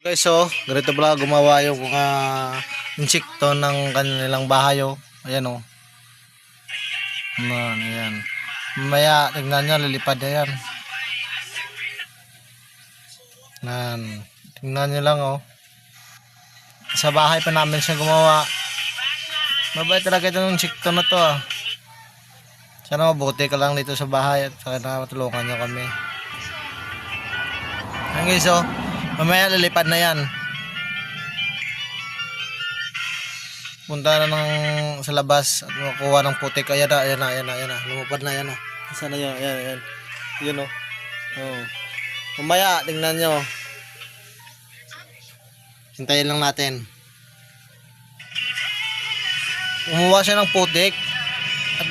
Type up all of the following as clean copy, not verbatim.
Guys, so, ganito pala gumawa yung insekto ng kanilang bahay, oh. Ayan, oh. Ayan. Mamaya, tignan nyo, lilipad na yan. Ayan. Tignan nyo lang, oh. Sa bahay pa namin siya gumawa. Mabait talaga itong insekto na to, ah. Sana mabuti ka lang dito sa bahay at sana matulungan nyo kami. Ayan guys, oh. Mamaya lilipad na yan. Punta na ng sa labas at makuha ng putik. Ayan na. Lumapad na, ayan na. Sana yun, ayan. Yun, oh. Oh. Mamaya, tingnan nyo. Hintayin lang natin. Umuha siya ng putik. At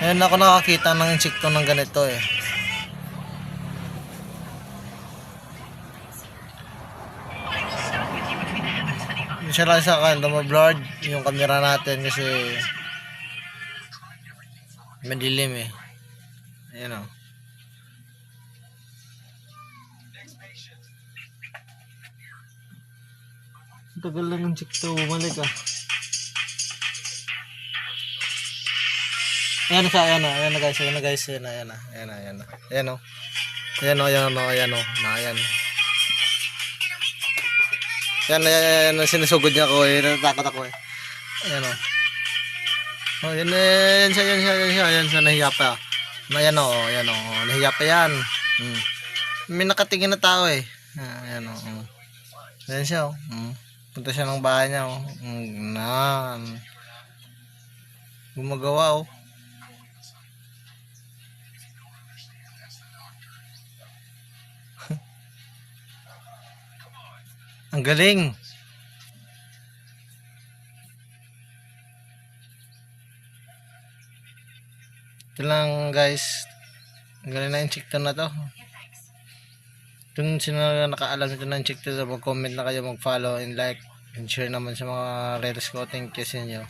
ayan ako nakakita ng insekto ng ganito, eh. Siya lang sa akin, blurred yung camera natin kasi madilim, eh. Ayan, oh. Tagal lang yung insekto, bumalik, ah. Ayan na guys, ayan na, sinusugod niya ako, eh, natatakot ako, eh. Ayan, oh. Oh, yan siya, nahiya pa. Ayan, oh, nahiya pa yan. May nakatingin na tao, eh. Ayan, oh. Ayan siya, oh. Punta siya ng bahay niya, oh. Gumagawa, oh. Ang galing. Ito lang guys. Ang galing na insekto na to. Kung sino nakaalam nito ng insekto, mag-comment na kayo, mag-follow and like and share naman sa mga reels ko. Thank you sa inyo.